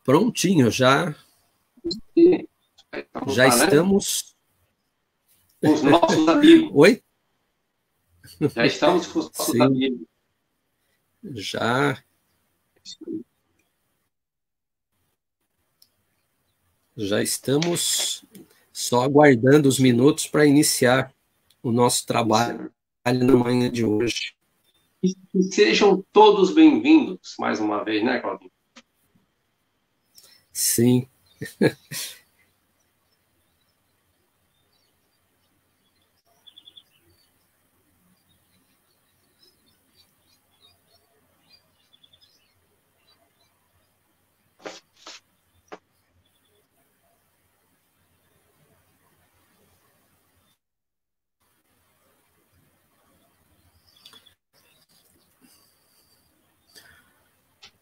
Prontinho, já estamos... Com os nossos amigos. Oi? Já estamos com os nossos amigos. Já estamos só aguardando os minutos para iniciar o nosso trabalho na manhã de hoje. E sejam todos bem-vindos, mais uma vez, né, Claudinho? Sim.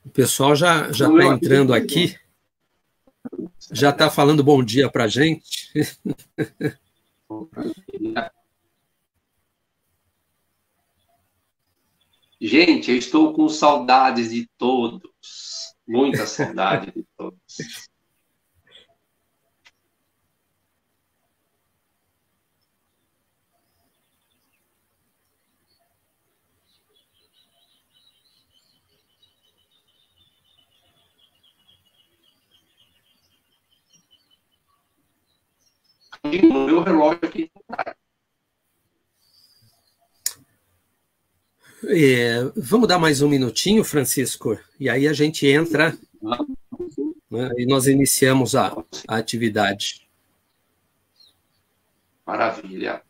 O pessoal já está entrando aqui, já está falando bom dia para a gente. Gente, eu estou com saudades de todos, muita saudade de todos. No meu relógio aqui. Vamos dar mais um minutinho, Francisco, e aí a gente entra, né, e nós iniciamos a atividade. Maravilha.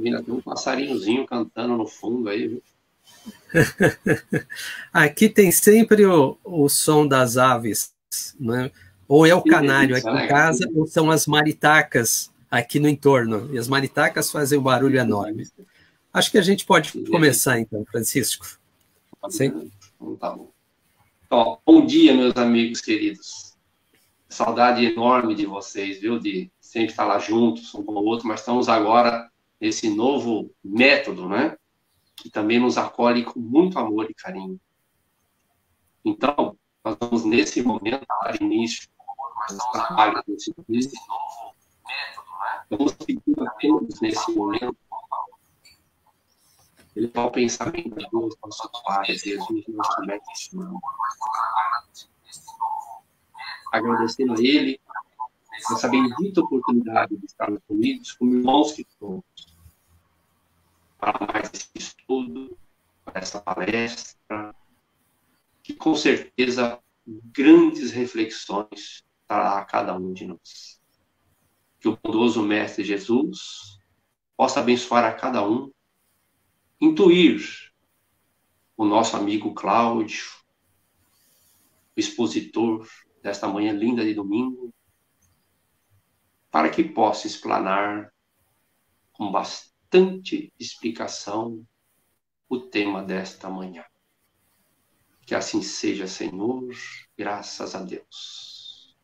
Tem um passarinhozinho cantando no fundo aí, viu? Aqui tem sempre o som das aves, né? Ou é o canário aqui em casa, ou são as maritacas aqui no entorno. E as maritacas fazem um barulho enorme. Acho que a gente pode começar, então, Francisco. Sim? Tá bom. Então, bom dia, meus amigos queridos. Saudade enorme de vocês, viu? De sempre estar lá juntos, um com o outro, mas estamos agora nesse novo método, né? Que também nos acolhe com muito amor e carinho. Então, nós vamos, nesse momento, dar início aos trabalhos desse novo método, né? Vamos pedir a todos, nesse momento, elevar o pensamento de Deus, nosso Pai, Jesus, nosso Mestre, agradecendo a Ele essa bendita oportunidade de estarmos unidos como irmãos que somos, para mais esse estudo, para essa palestra, que com certeza grandes reflexões trará a cada um de nós. Que o bondoso Mestre Jesus possa abençoar a cada um, intuir o nosso amigo Cláudio, o expositor desta manhã linda de domingo, para que possa explanar com bastante explicação o tema desta manhã. Que assim seja, Senhor, graças a Deus.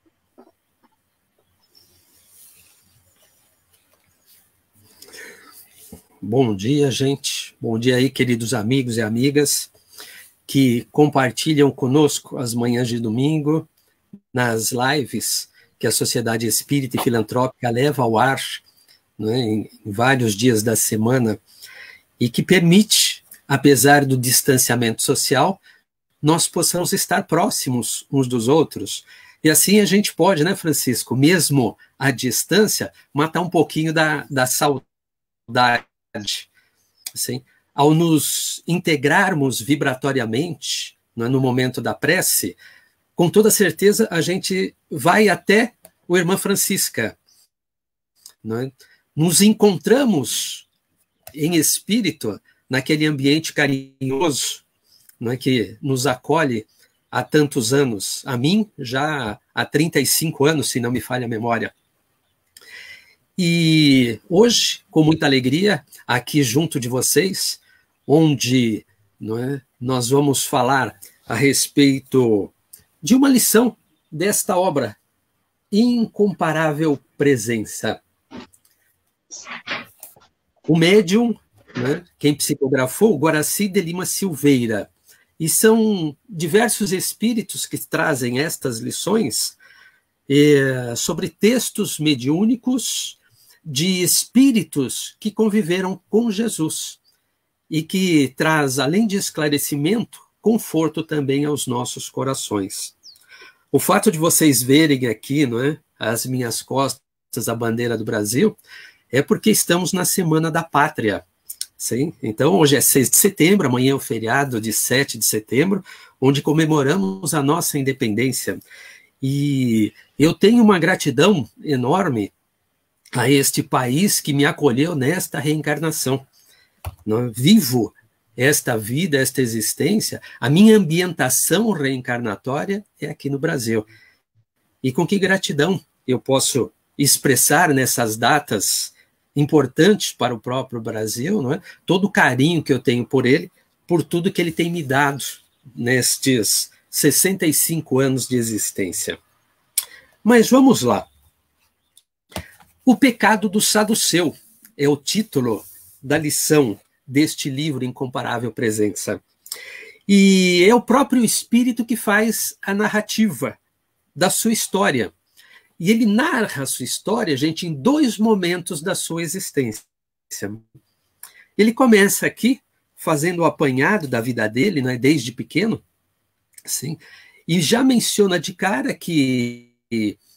Bom dia, gente. Bom dia aí, queridos amigos e amigas que compartilham conosco as manhãs de domingo, nas lives que a Sociedade Espírita e Filantrópica leva ao ar, né, em vários dias da semana, e que permite, apesar do distanciamento social, nós possamos estar próximos uns dos outros. E assim a gente pode, né, Francisco, mesmo à distância, matar um pouquinho da saudade. Assim, ao nos integrarmos vibratoriamente, né, no momento da prece, com toda certeza a gente vai até o Irmã Francisca. Né? Nos encontramos em espírito, naquele ambiente carinhoso, não é, que nos acolhe há tantos anos, a mim já há 35 anos, se não me falha a memória. E hoje, com muita alegria, aqui junto de vocês, onde, não é, nós vamos falar a respeito de uma lição desta obra, Incomparável Presença. O médium, né, quem psicografou, Guaraci de Lima Silveira, e são diversos espíritos que trazem estas lições sobre textos mediúnicos de espíritos que conviveram com Jesus e que traz, além de esclarecimento, conforto também aos nossos corações. O fato de vocês verem aqui, não é, as minhas costas, a bandeira do Brasil, é porque estamos na Semana da Pátria. Sim? Então, hoje é 6 de setembro, amanhã é o feriado de 7 de setembro, onde comemoramos a nossa independência. E eu tenho uma gratidão enorme a este país que me acolheu nesta reencarnação. Não, vivo esta vida, esta existência, a minha ambientação reencarnatória é aqui no Brasil. E com que gratidão eu posso expressar nessas datas importantes para o próprio Brasil, não é? Todo o carinho que eu tenho por ele, por tudo que ele tem me dado nestes 65 anos de existência. Mas vamos lá. O pecado do saduceu é o título da lição deste livro Incomparável Presença. E é o próprio espírito que faz a narrativa da sua história. E ele narra a sua história, gente, em 2 momentos da sua existência. Ele começa aqui, fazendo o apanhado da vida dele, né, desde pequeno, assim, e já menciona de cara que,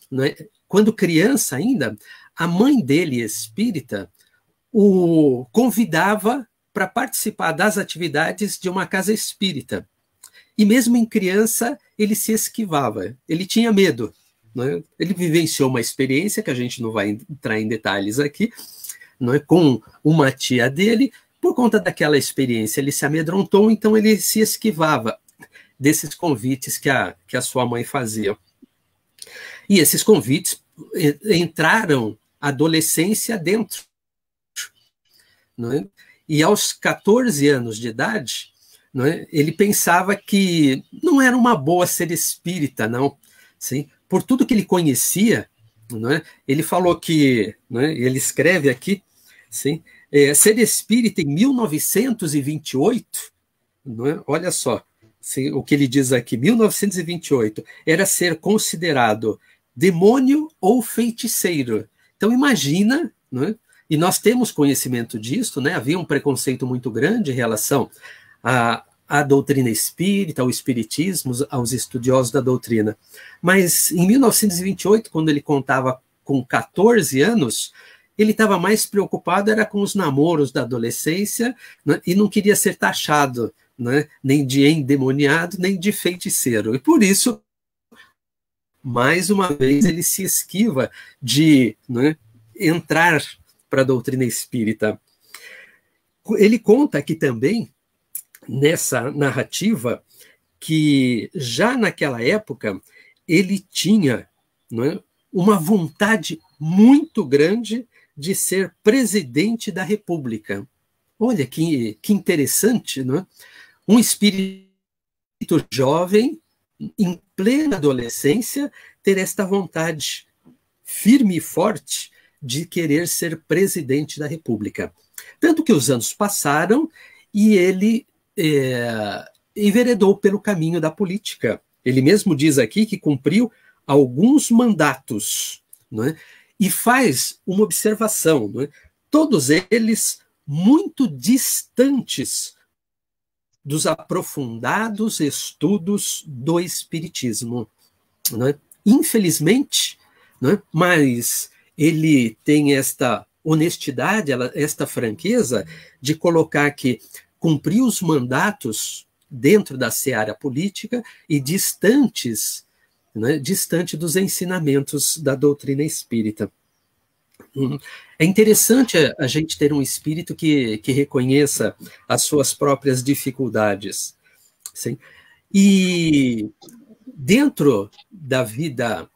né, quando criança ainda, a mãe dele, espírita, o convidava para participar das atividades de uma casa espírita. E mesmo em criança, ele se esquivava, ele tinha medo. Né? Ele vivenciou uma experiência, que a gente não vai entrar em detalhes aqui, não é, com uma tia dele. Por conta daquela experiência, ele se amedrontou, então ele se esquivava desses convites que a sua mãe fazia. E esses convites entraram a adolescência dentro. Não é? E aos 14 anos de idade, não é, ele pensava que não era uma boa ser espírita, não. Sim? Por tudo que ele conhecia, não é, ele falou que, não é, ele escreve aqui, sim, ser espírita em 1928, não é, olha só, sim, o que ele diz aqui, 1928, era ser considerado demônio ou feiticeiro. Então imagina, não é, e nós temos conhecimento disso, né? Havia um preconceito muito grande em relação à doutrina espírita, ao espiritismo, aos estudiosos da doutrina. Mas em 1928, quando ele contava com 14 anos, ele estava mais preocupado era com os namoros da adolescência, né? E não queria ser taxado, né? Nem de endemoniado, nem de feiticeiro. E por isso, mais uma vez, ele se esquiva de, né, entrar para a doutrina espírita. Ele conta aqui também, nessa narrativa, que já naquela época ele tinha, não é, uma vontade muito grande de ser presidente da República. Olha que interessante, não é? Um espírito jovem, em plena adolescência, ter esta vontade firme e forte de querer ser presidente da República. Tanto que os anos passaram e ele enveredou pelo caminho da política. Ele mesmo diz aqui que cumpriu alguns mandatos, não é? E faz uma observação, não é? Todos eles muito distantes dos aprofundados estudos do Espiritismo. Não é? Infelizmente, não é? Mas ele tem esta honestidade, esta franqueza de colocar que cumpriu os mandatos dentro da seara política e distantes, né, distante dos ensinamentos da doutrina espírita. É interessante a gente ter um espírito que reconheça as suas próprias dificuldades. Sim? E dentro da vida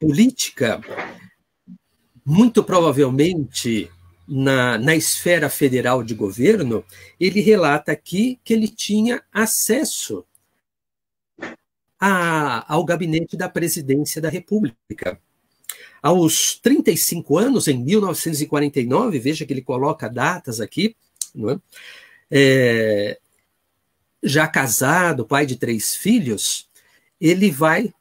política, muito provavelmente na esfera federal de governo, ele relata aqui que ele tinha acesso ao gabinete da presidência da República. Aos 35 anos, em 1949, veja que ele coloca datas aqui, não é? Já casado, pai de 3 filhos, ele vai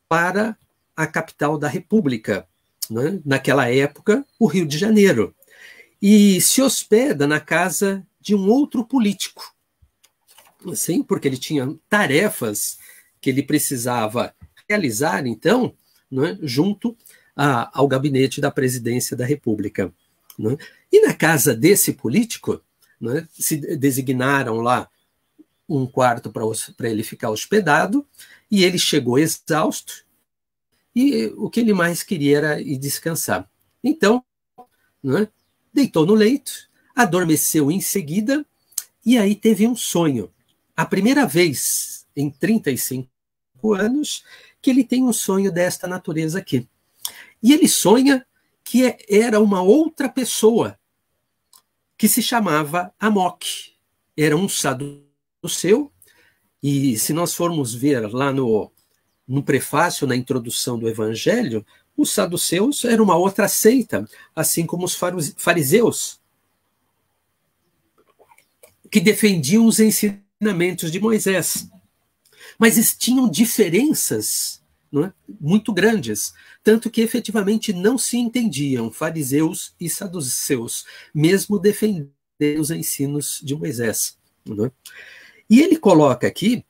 para a capital da República, né? Naquela época, o Rio de Janeiro, e se hospeda na casa de um outro político, assim, porque ele tinha tarefas que ele precisava realizar, então, né, junto ao gabinete da presidência da República. Né? E na casa desse político, né, se designaram lá um quarto para ele ficar hospedado, e ele chegou exausto, e o que ele mais queria era ir descansar. Então, né, deitou no leito, adormeceu em seguida, e aí teve um sonho. A primeira vez em 35 anos que ele tem um sonho desta natureza aqui. E ele sonha que era uma outra pessoa, que se chamava Amok. Era um saduceu, e se nós formos ver lá no prefácio, na introdução do Evangelho, os saduceus eram uma outra seita, assim como os fariseus, que defendiam os ensinamentos de Moisés. Mas tinham diferenças, não é, muito grandes, tanto que efetivamente não se entendiam, fariseus e saduceus, mesmo defendendo os ensinos de Moisés. Não é? E ele coloca aqui,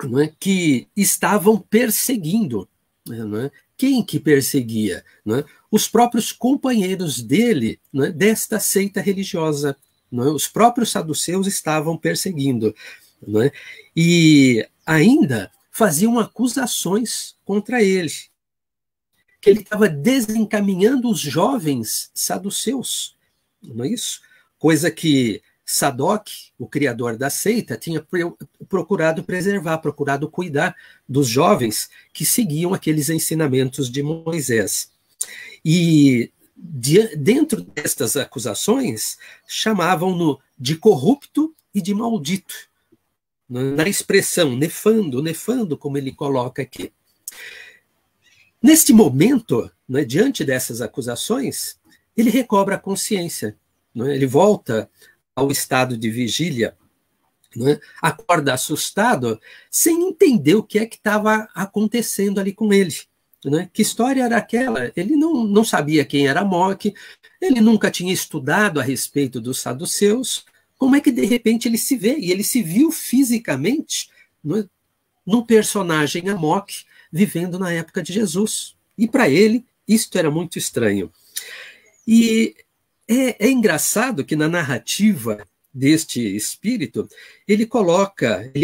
não é, que estavam perseguindo. Não é? Quem que perseguia? Não é? Os próprios companheiros dele, não é, desta seita religiosa. Não é? Os próprios saduceus estavam perseguindo. Não é? E ainda faziam acusações contra ele, que ele estava desencaminhando os jovens saduceus, não é isso? Coisa que Sadoc, o criador da seita, tinha procurado preservar, procurado cuidar dos jovens que seguiam aqueles ensinamentos de Moisés. E dentro destas acusações, chamavam-no de corrupto e de maldito, na expressão nefando, como ele coloca aqui. Neste momento, né, diante dessas acusações, ele recobra a consciência, né, ele volta ao estado de vigília, né, acorda assustado, sem entender o que é que estava acontecendo ali com ele. Né? Que história era aquela? Ele não sabia quem era Amok, ele nunca tinha estudado a respeito dos saduceus. Como é que, de repente, ele se vê? E ele se viu fisicamente num personagem Amok vivendo na época de Jesus. E, para ele, isto era muito estranho. E é engraçado que, na narrativa deste espírito, ele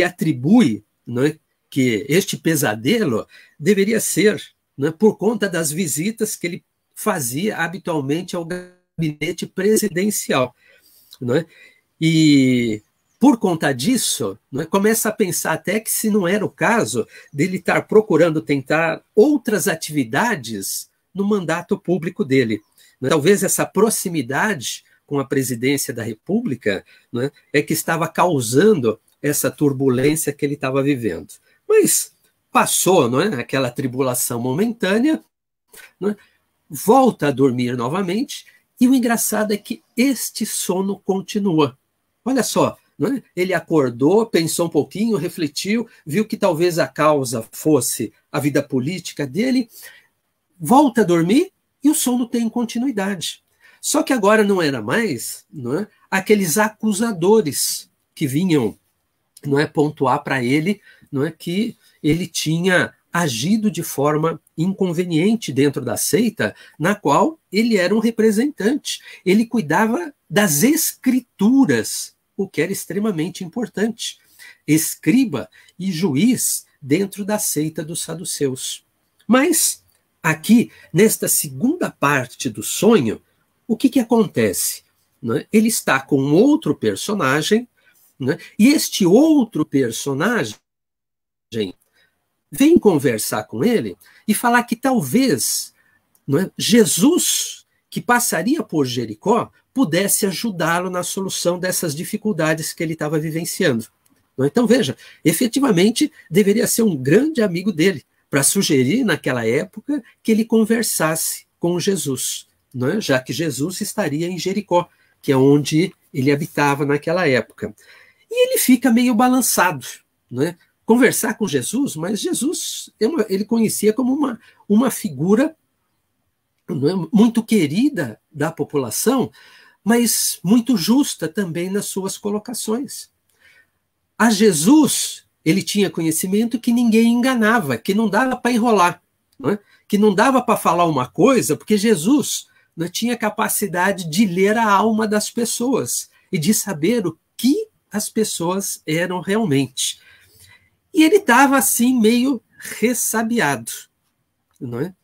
atribui, né, que este pesadelo deveria ser, né, por conta das visitas que ele fazia habitualmente ao gabinete presidencial. Né? E, por conta disso, né, começa a pensar até que se não era o caso dele estar procurando tentar outras atividades no mandato público dele. Né? Talvez essa proximidade com a presidência da República, né, é que estava causando essa turbulência que ele estava vivendo. Mas passou, não é, aquela tribulação momentânea, não é, volta a dormir novamente, e o engraçado é que este sono continua. Olha só, não é? Ele acordou, pensou um pouquinho, refletiu, viu que talvez a causa fosse a vida política dele, volta a dormir e o sono tem continuidade. Só que agora não era mais, não é, aqueles acusadores que vinham, não é, pontuar para ele, não é, que ele tinha agido de forma inconveniente dentro da seita, na qual ele era um representante. Ele cuidava das escrituras, o que era extremamente importante. Escriba e juiz dentro da seita dos saduceus. Mas aqui, nesta segunda parte do sonho, o que acontece? Né? Ele está com um outro personagem, né? E este outro personagem vem conversar com ele e falar que talvez, né, Jesus, que passaria por Jericó, pudesse ajudá-lo na solução dessas dificuldades que ele estava vivenciando. Então, veja, efetivamente, deveria ser um grande amigo dele, para sugerir, naquela época, que ele conversasse com Jesus, né? Já que Jesus estaria em Jericó, que é onde ele habitava naquela época. E ele fica meio balançado, né? Conversar com Jesus, mas Jesus ele conhecia como uma figura, né, muito querida da população, mas muito justa também nas suas colocações. A Jesus, ele tinha conhecimento que ninguém enganava, que não dava para enrolar, né? Que não dava para falar uma coisa, porque Jesus, né, tinha capacidade de ler a alma das pessoas e de saber o que as pessoas eram realmente. E ele estava assim meio ressabiado, não é?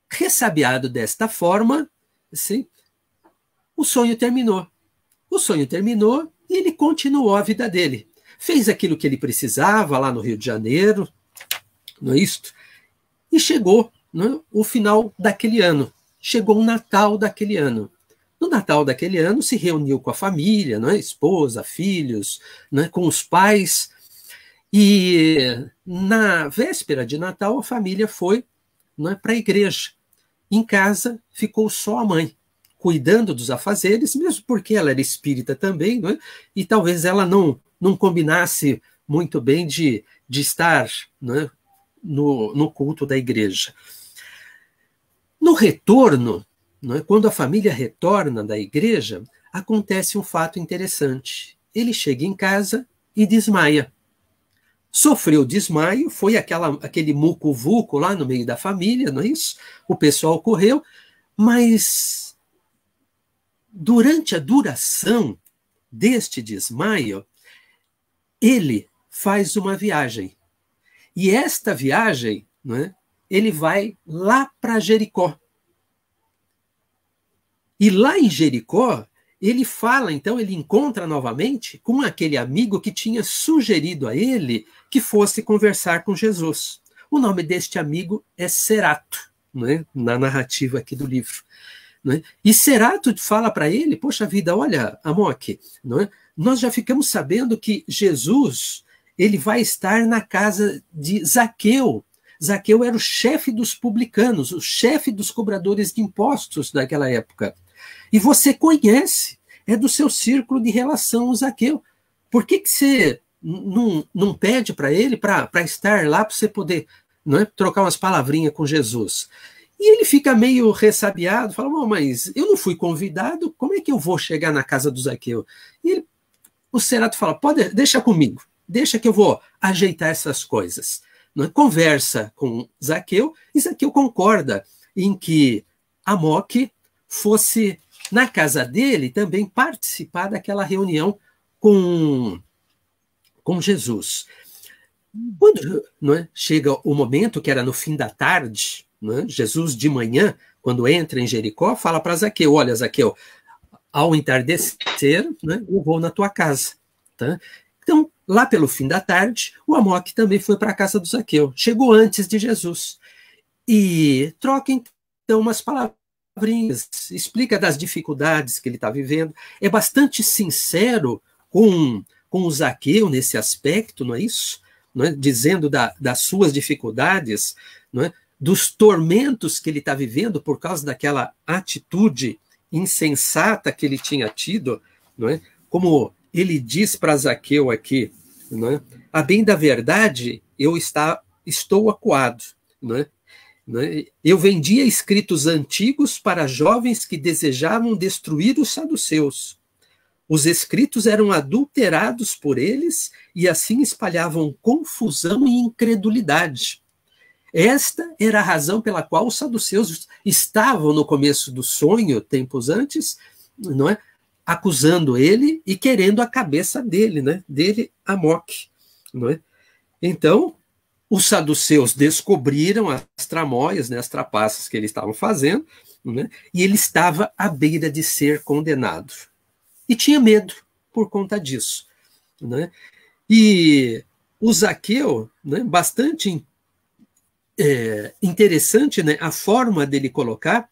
Ressabiado desta forma, assim, o sonho terminou. O sonho terminou e ele continuou a vida dele. Fez aquilo que ele precisava lá no Rio de Janeiro, não é isto? E chegou, não é, o final daquele ano. Chegou o Natal daquele ano. No Natal daquele ano se reuniu com a família, não é? Esposa, filhos, não é? Com os pais. E na véspera de Natal a família foi, não é, para a igreja. Em casa ficou só a mãe, cuidando dos afazeres, mesmo porque ela era espírita também, não é? E talvez ela não combinasse muito bem de estar, não é, no culto da igreja. No retorno, não é, quando a família retorna da igreja, acontece um fato interessante. Ele chega em casa e desmaia. Sofreu desmaio, foi aquele muco-vuco lá no meio da família, não é isso? O pessoal correu, mas durante a duração deste desmaio, ele faz uma viagem. E esta viagem, não é, ele vai lá para Jericó. E lá em Jericó, ele fala, então, ele encontra novamente com aquele amigo que tinha sugerido a ele que fosse conversar com Jesus. O nome deste amigo é Cerato, não é? Na narrativa aqui do livro. Não é? E Cerato fala para ele, poxa vida, olha, Amok, não é? Nós já ficamos sabendo que Jesus ele vai estar na casa de Zaqueu. Zaqueu era o chefe dos publicanos, o chefe dos cobradores de impostos daquela época. E você conhece, é do seu círculo de relação o Zaqueu. Por que você não pede para ele para estar lá, para você poder, não é, trocar umas palavrinhas com Jesus? E ele fica meio ressabiado, fala, mas eu não fui convidado, como é que eu vou chegar na casa do Zaqueu? E o Cerato fala, deixa comigo, deixa que eu vou ajeitar essas coisas. Não é? Conversa com Zaqueu, e Zaqueu concorda em que Amok fosse na casa dele também participar daquela reunião com Jesus. Quando, não é, chega o momento, que era no fim da tarde, não é, Jesus de manhã, quando entra em Jericó, fala para Zaqueu, olha, Zaqueu, ao entardecer, né, eu vou na tua casa. Tá? Então, lá pelo fim da tarde, o Amok também foi para a casa do Zaqueu. Chegou antes de Jesus. E troca, então, umas palavrinhas, explica das dificuldades que ele está vivendo. É bastante sincero com o Zaqueu nesse aspecto, não é isso? Não é? Dizendo das suas dificuldades, não é? Dos tormentos que ele está vivendo por causa daquela atitude insensata que ele tinha tido, não é? Como ele diz para Zaqueu aqui, não é? A bem da verdade, eu estou acuado, não é? Eu vendia escritos antigos para jovens que desejavam destruir os saduceus. Os escritos eram adulterados por eles e assim espalhavam confusão e incredulidade. Esta era a razão pela qual os saduceus estavam no começo do sonho, tempos antes, não é? Acusando ele e querendo a cabeça dele, né? Dele, Amok, não é? Então, os saduceus descobriram as tramóias, né, as trapaças que eles estavam fazendo, né, e ele estava à beira de ser condenado. E tinha medo por conta disso. Né? E o Zaqueu, né, bastante interessante, né, a forma dele colocar,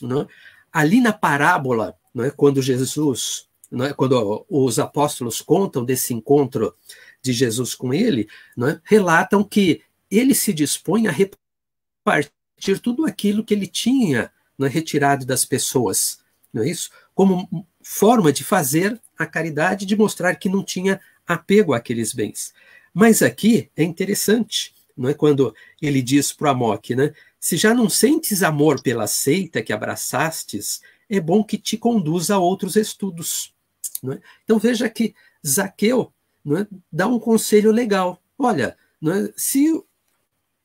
né, ali na parábola, né, quando Jesus, né, quando os apóstolos contam desse encontro de Jesus com ele, né, relatam que ele se dispõe a repartir tudo aquilo que ele tinha, né, retirado das pessoas, não é isso? Como forma de fazer a caridade, de mostrar que não tinha apego àqueles bens. Mas aqui é interessante, não é, quando ele diz para o Amok, né, se já não sentes amor pela seita que abraçastes, é bom que te conduza a outros estudos. Não é? Então veja que Zaqueu, não é, dá um conselho legal. Olha, não é, se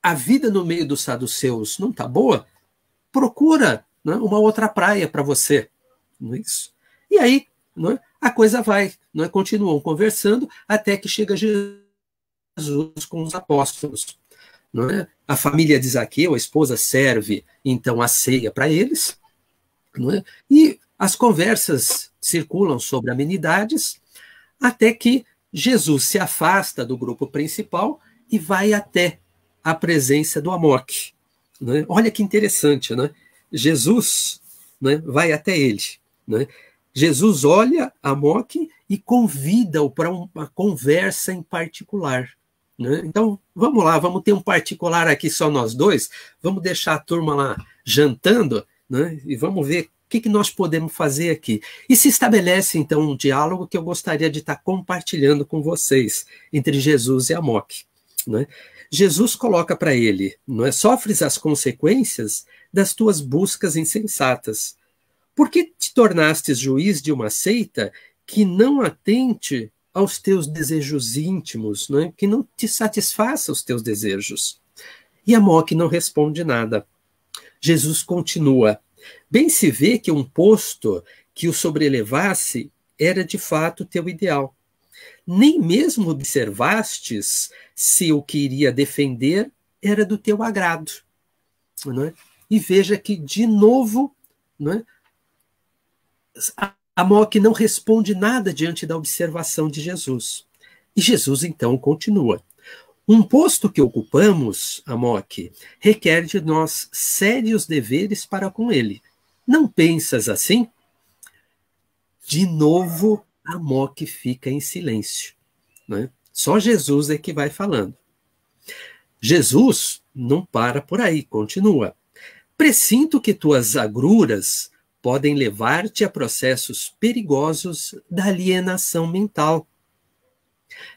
a vida no meio dos saduceus não está boa, procura, não é, uma outra praia para você. Não é isso? E aí, não é, a coisa vai, não é, continuam conversando até que chega Jesus com os apóstolos. Não é? A família de Zaqueu, a esposa, serve então a ceia para eles, não é? E as conversas circulam sobre amenidades, até que Jesus se afasta do grupo principal e vai até a presença do Amok. Né? Olha que interessante, né? Jesus, né, vai até ele. Né? Jesus olha Amok e convida-o para uma conversa em particular. Né? Então, vamos lá, vamos ter um particular aqui só nós dois, vamos deixar a turma lá jantando, né? E vamos ver o que nós podemos fazer aqui. E se estabelece, então, um diálogo que eu gostaria de estar compartilhando com vocês, entre Jesus e Amok. Né? Jesus coloca para ele, não é, sofres as consequências das tuas buscas insensatas. Por que te tornastes juiz de uma seita que não atente aos teus desejos íntimos, né? Que não te satisfaça os teus desejos? E Amok não responde nada. Jesus continua. Bem se vê que um posto que o sobrelevasse era de fato teu ideal. Nem mesmo observastes se o que iria defender era do teu agrado. Não é? E veja que, de novo, não é? Amok não responde nada diante da observação de Jesus. E Jesus, então, continua. Um posto que ocupamos, Amok, requer de nós sérios deveres para com ele. Não pensas assim? De novo, Amok fica em silêncio. Né? Só Jesus é que vai falando. Jesus não para por aí, continua. Presinto que tuas agruras podem levar-te a processos perigosos da alienação mental.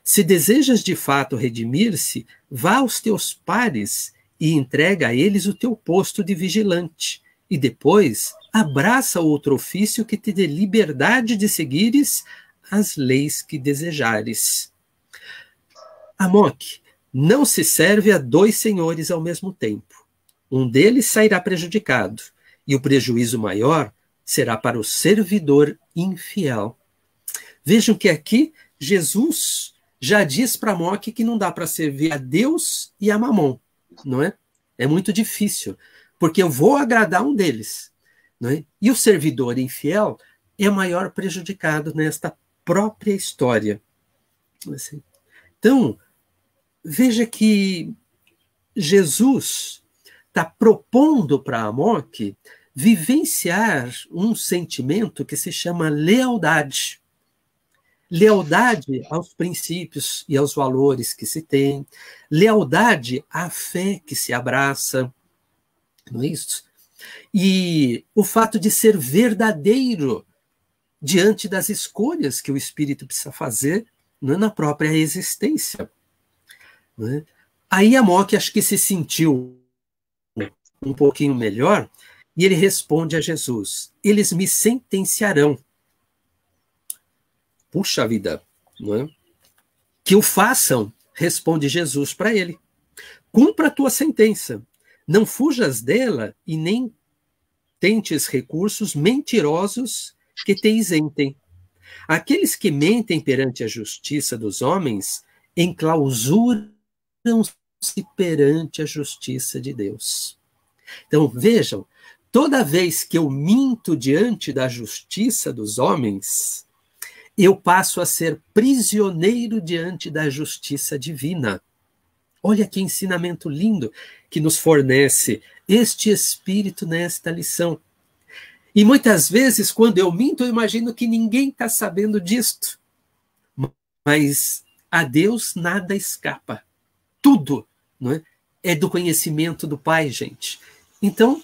Se desejas de fato redimir-se, vá aos teus pares e entrega a eles o teu posto de vigilante, e depois abraça outro ofício que te dê liberdade de seguires as leis que desejares. Amok, não se serve a dois senhores ao mesmo tempo. Um deles sairá prejudicado, e o prejuízo maior será para o servidor infiel. Vejam que aqui Jesus já diz para Amok que não dá para servir a Deus e a Mamon, não é? É muito difícil, porque eu vou agradar um deles. Não é? E o servidor infiel é o maior prejudicado nesta própria história. Então, veja que Jesus está propondo para Amok vivenciar um sentimento que se chama lealdade. Lealdade aos princípios e aos valores que se tem, lealdade à fé que se abraça, não é isso? E o fato de ser verdadeiro diante das escolhas que o espírito precisa fazer, não é, na própria existência. Não é? Aí Amok acho que se sentiu um pouquinho melhor, e ele responde a Jesus, eles me sentenciarão. Puxa vida, não é? Que o façam, responde Jesus para ele. Cumpra a tua sentença, não fujas dela e nem tentes recursos mentirosos que te isentem. Aqueles que mentem perante a justiça dos homens enclausuram perante a justiça de Deus. Então, vejam, toda vez que eu minto diante da justiça dos homens, eu passo a ser prisioneiro diante da justiça divina. Olha que ensinamento lindo que nos fornece este Espírito nesta lição. E muitas vezes, quando eu minto, eu imagino que ninguém está sabendo disto. Mas a Deus nada escapa. Tudo, não é? É do conhecimento do Pai, gente. Então,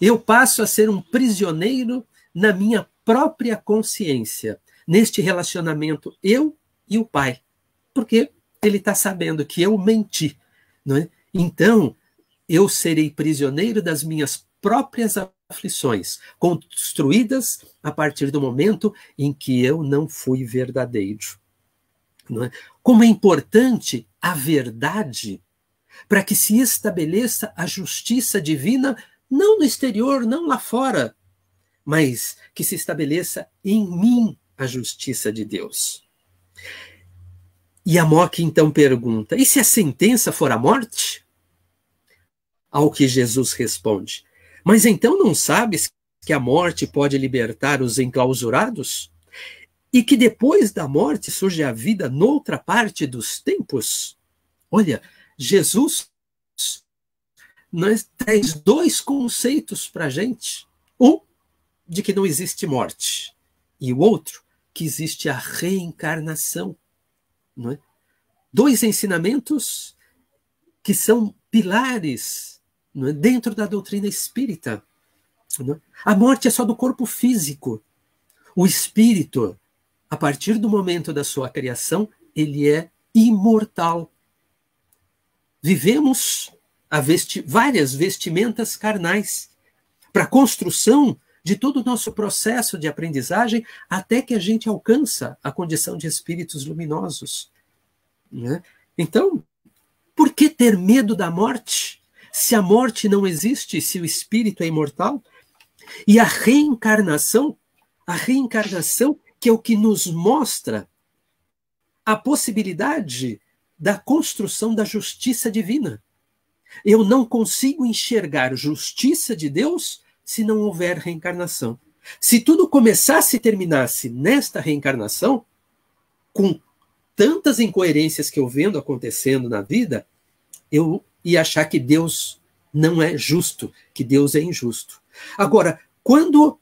eu passo a ser um prisioneiro na minha própria consciência, neste relacionamento eu e o Pai. Porque ele está sabendo que eu menti, não é? Então, eu serei prisioneiro das minhas próprias aflições, construídas a partir do momento em que eu não fui verdadeiro. Não é? Como é importante a verdade para que se estabeleça a justiça divina, não no exterior, não lá fora, mas que se estabeleça em mim a justiça de Deus. E Amok então pergunta, e se a sentença for a morte? Ao que Jesus responde, mas então não sabes que a morte pode libertar os enclausurados? E que depois da morte surge a vida noutra parte dos tempos? Olha, Jesus traz dois conceitos para a gente. Um, de que não existe morte. E o outro, que existe a reencarnação. Não é? Dois ensinamentos que são pilares, não é? Dentro da doutrina espírita. Não é? A morte é só do corpo físico. O espírito, a partir do momento da sua criação, ele é imortal. Vivemos várias vestimentas carnais para a construção de todo o nosso processo de aprendizagem até que a gente alcança a condição de espíritos luminosos. Né? Então, por que ter medo da morte? Se a morte não existe, se o espírito é imortal? E a reencarnação que é o que nos mostra a possibilidade da construção da justiça divina. Eu não consigo enxergar justiça de Deus se não houver reencarnação. Se tudo começasse e terminasse nesta reencarnação, com tantas incoerências que eu vendo acontecendo na vida, eu ia achar que Deus não é justo, que Deus é injusto. Agora, quando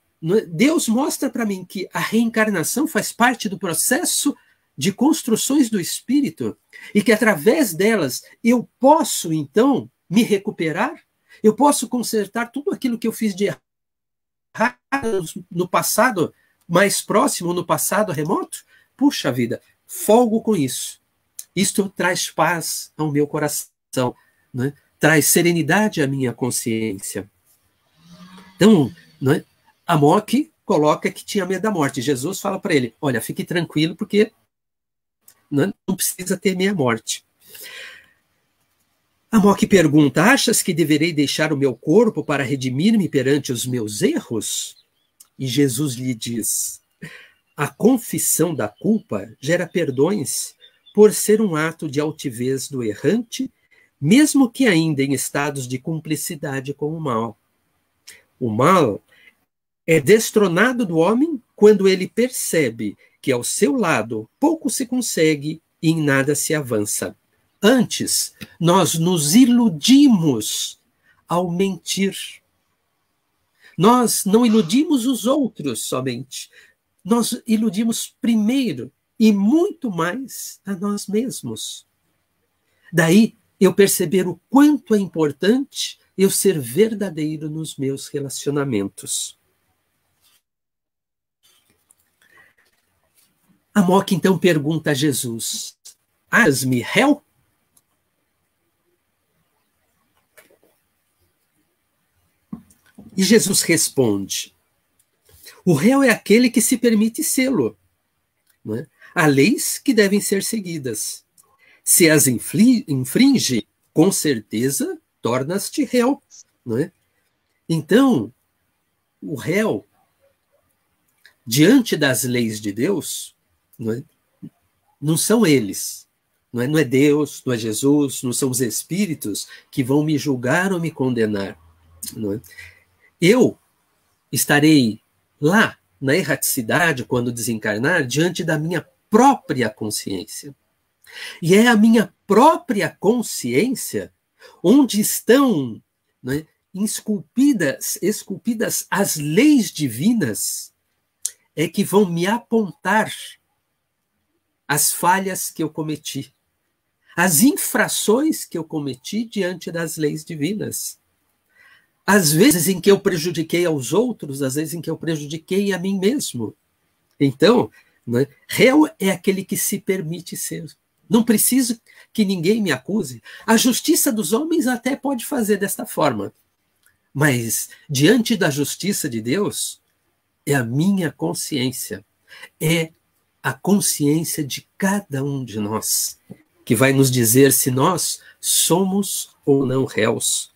Deus mostra para mim que a reencarnação faz parte do processo de construções do espírito e que através delas eu posso, então, me recuperar, eu posso consertar tudo aquilo que eu fiz de errado no passado mais próximo, no passado remoto, puxa vida, folgo com isso. Isto traz paz ao meu coração, né? Traz serenidade à minha consciência. Então, né, Amok coloca que tinha medo da morte. Jesus fala para ele, olha, fique tranquilo, porque não precisa temer a morte. Amok pergunta, achas que deverei deixar o meu corpo para redimir-me perante os meus erros? E Jesus lhe diz, a confissão da culpa gera perdões por ser um ato de altivez do errante, mesmo que ainda em estados de cumplicidade com o mal. O mal é destronado do homem quando ele percebe que ao seu lado pouco se consegue e em nada se avança. Antes, nós nos iludimos ao mentir. Nós não iludimos os outros somente. Nós iludimos primeiro e muito mais a nós mesmos. Daí, eu perceber o quanto é importante eu ser verdadeiro nos meus relacionamentos. Amok então pergunta a Jesus, achas-me réu? E Jesus responde, o réu é aquele que se permite sê-lo. Não é? Há leis que devem ser seguidas. Se as infringe, com certeza tornas-te réu. Não é? Então, o réu, diante das leis de Deus, não são eles, Não é Deus, não é Jesus, não são os espíritos que vão me julgar ou me condenar. Não é? Eu estarei lá, na erraticidade, quando desencarnar, diante da minha própria consciência. E é a minha própria consciência onde estão, né, esculpidas as leis divinas, é que vão me apontar as falhas que eu cometi, as infrações que eu cometi diante das leis divinas. Às vezes em que eu prejudiquei aos outros, às vezes em que eu prejudiquei a mim mesmo. Então, né, réu é aquele que se permite ser. Não preciso que ninguém me acuse. A justiça dos homens até pode fazer desta forma. Mas, diante da justiça de Deus, é a minha consciência. É a consciência de cada um de nós que vai nos dizer se nós somos ou não réus.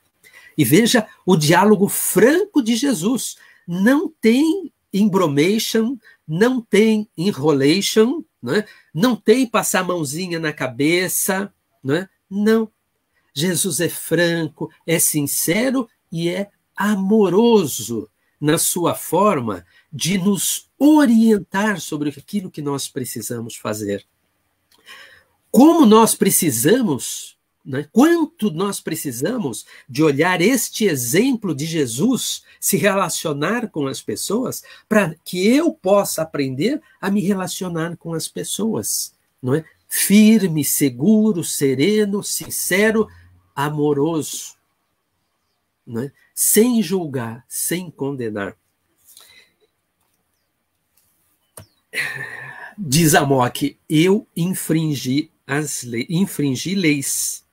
E veja o diálogo franco de Jesus. Não tem embromation, não tem enrolation, né? Não tem passar a mãozinha na cabeça. Né? Não. Jesus é franco, é sincero e é amoroso na sua forma de nos orientar sobre aquilo que nós precisamos fazer. Como nós precisamos, né, quanto nós precisamos de olhar este exemplo de Jesus se relacionar com as pessoas para que eu possa aprender a me relacionar com as pessoas. Não é? Firme, seguro, sereno, sincero, amoroso. Não é? Sem julgar, sem condenar. Diz Amok, eu infringi leis.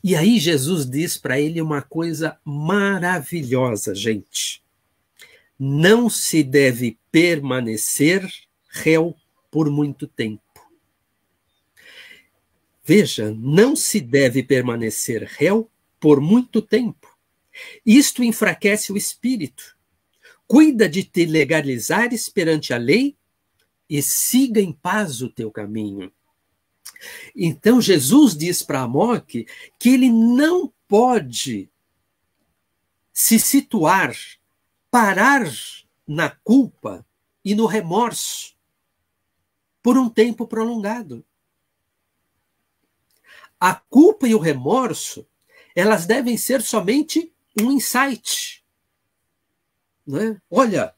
E aí Jesus diz para ele uma coisa maravilhosa, gente. Não se deve permanecer réu por muito tempo. Veja, não se deve permanecer réu por muito tempo. Isto enfraquece o espírito. Cuida de te legalizares perante a lei e siga em paz o teu caminho. Então Jesus diz para Amok que ele não pode se situar, parar na culpa e no remorso por um tempo prolongado. A culpa e o remorso, elas devem ser somente um insight. Não é? Olha,